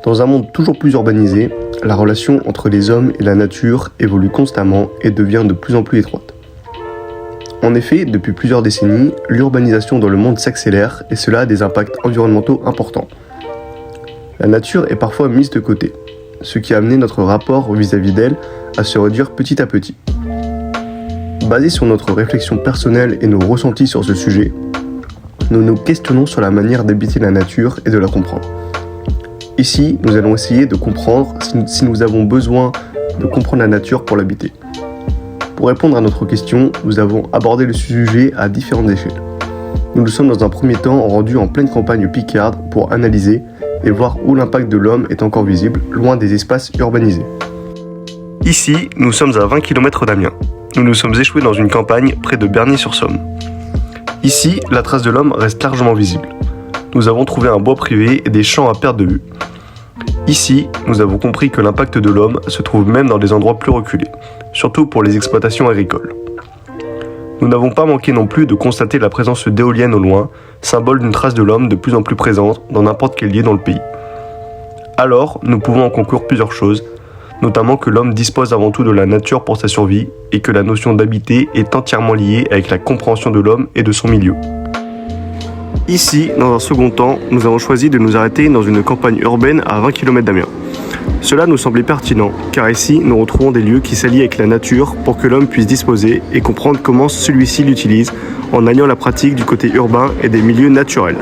Dans un monde toujours plus urbanisé, la relation entre les hommes et la nature évolue constamment et devient de plus en plus étroite. En effet, depuis plusieurs décennies, l'urbanisation dans le monde s'accélère et cela a des impacts environnementaux importants. La nature est parfois mise de côté, ce qui a amené notre rapport vis-à-vis d'elle à se réduire petit à petit. Basé sur notre réflexion personnelle et nos ressentis sur ce sujet, nous nous questionnons sur la manière d'habiter la nature et de la comprendre. Ici, nous allons essayer de comprendre si nous avons besoin de comprendre la nature pour l'habiter. Pour répondre à notre question, nous avons abordé le sujet à différentes échelles. Nous nous sommes dans un premier temps rendus en pleine campagne picarde pour analyser et voir où l'impact de l'homme est encore visible, loin des espaces urbanisés. Ici, nous sommes à 20 km d'Amiens. Nous nous sommes échoués dans une campagne près de Bernier-sur-Somme. Ici, la trace de l'homme reste largement visible. Nous avons trouvé un bois privé et des champs à perte de vue. Ici, nous avons compris que l'impact de l'homme se trouve même dans des endroits plus reculés, surtout pour les exploitations agricoles. Nous n'avons pas manqué non plus de constater la présence d'éoliennes au loin, symbole d'une trace de l'homme de plus en plus présente dans n'importe quel lieu dans le pays. Alors, nous pouvons en conclure plusieurs choses, notamment que l'homme dispose avant tout de la nature pour sa survie et que la notion d'habiter est entièrement liée avec la compréhension de l'homme et de son milieu. Ici, dans un second temps, nous avons choisi de nous arrêter dans une campagne urbaine à 20 km d'Amiens. Cela nous semblait pertinent, car ici, nous retrouvons des lieux qui s'allient avec la nature pour que l'homme puisse disposer et comprendre comment celui-ci l'utilise en alliant la pratique du côté urbain et des milieux naturels.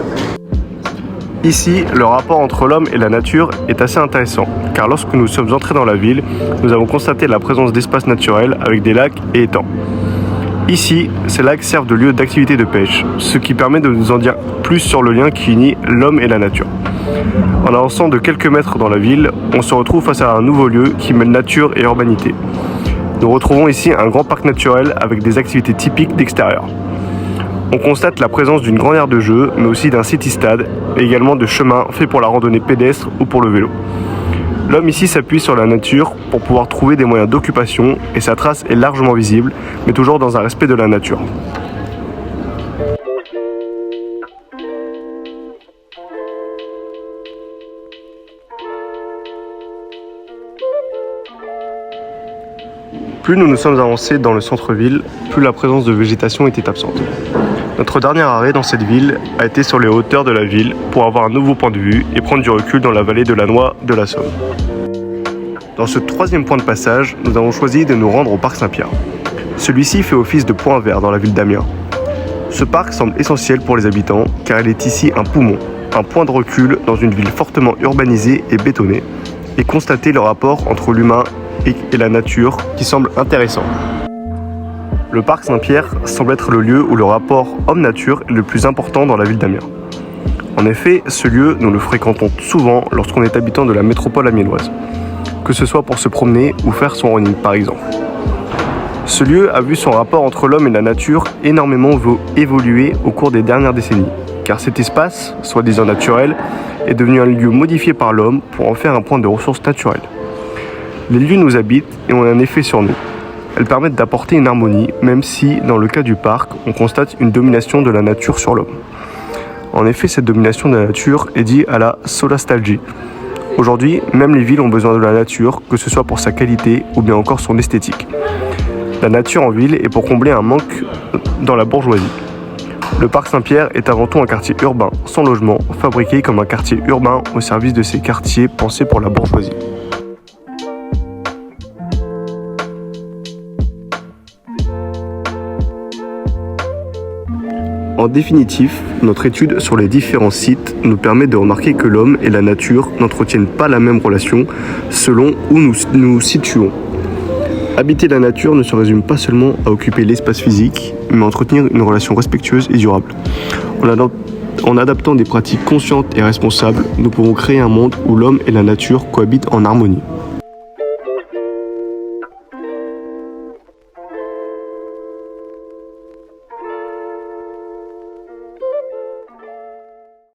Ici, le rapport entre l'homme et la nature est assez intéressant, car lorsque nous sommes entrés dans la ville, nous avons constaté la présence d'espaces naturels avec des lacs et étangs. Ici, ces lacs servent de lieu d'activité de pêche, ce qui permet de nous en dire plus sur le lien qui unit l'homme et la nature. En avançant de quelques mètres dans la ville, on se retrouve face à un nouveau lieu qui mêle nature et urbanité. Nous retrouvons ici un grand parc naturel avec des activités typiques d'extérieur. On constate la présence d'une grande aire de jeu, mais aussi d'un city-stade, et également de chemins faits pour la randonnée pédestre ou pour le vélo. L'homme ici s'appuie sur la nature pour pouvoir trouver des moyens d'occupation et sa trace est largement visible, mais toujours dans un respect de la nature. Plus nous nous sommes avancés dans le centre-ville, plus la présence de végétation était absente. Notre dernier arrêt dans cette ville a été sur les hauteurs de la ville pour avoir un nouveau point de vue et prendre du recul dans la vallée de la Noix de la Somme. Dans ce troisième point de passage, nous avons choisi de nous rendre au parc Saint-Pierre. Celui-ci fait office de point vert dans la ville d'Amiens. Ce parc semble essentiel pour les habitants car il est ici un poumon, un point de recul dans une ville fortement urbanisée et bétonnée et constater le rapport entre l'humain et la nature qui semble intéressant. Le parc Saint-Pierre semble être le lieu où le rapport homme-nature est le plus important dans la ville d'Amiens. En effet, ce lieu, nous le fréquentons souvent lorsqu'on est habitant de la métropole amiénoise, que ce soit pour se promener ou faire son running par exemple. Ce lieu a vu son rapport entre l'homme et la nature énormément évoluer au cours des dernières décennies, car cet espace, soi-disant naturel, est devenu un lieu modifié par l'homme pour en faire un point de ressources naturelles. Les lieux nous habitent et ont un effet sur nous. Elles permettent d'apporter une harmonie, même si, dans le cas du parc, on constate une domination de la nature sur l'homme. En effet, cette domination de la nature est due à la solastalgie. Aujourd'hui, même les villes ont besoin de la nature, que ce soit pour sa qualité ou bien encore son esthétique. La nature en ville est pour combler un manque dans la bourgeoisie. Le parc Saint-Pierre est avant tout un quartier urbain, sans logement, fabriqué comme un quartier urbain au service de ces quartiers pensés pour la bourgeoisie. En définitif, notre étude sur les différents sites nous permet de remarquer que l'homme et la nature n'entretiennent pas la même relation selon où nous nous situons. Habiter la nature ne se résume pas seulement à occuper l'espace physique, mais à entretenir une relation respectueuse et durable. En adaptant des pratiques conscientes et responsables, nous pouvons créer un monde où l'homme et la nature cohabitent en harmonie.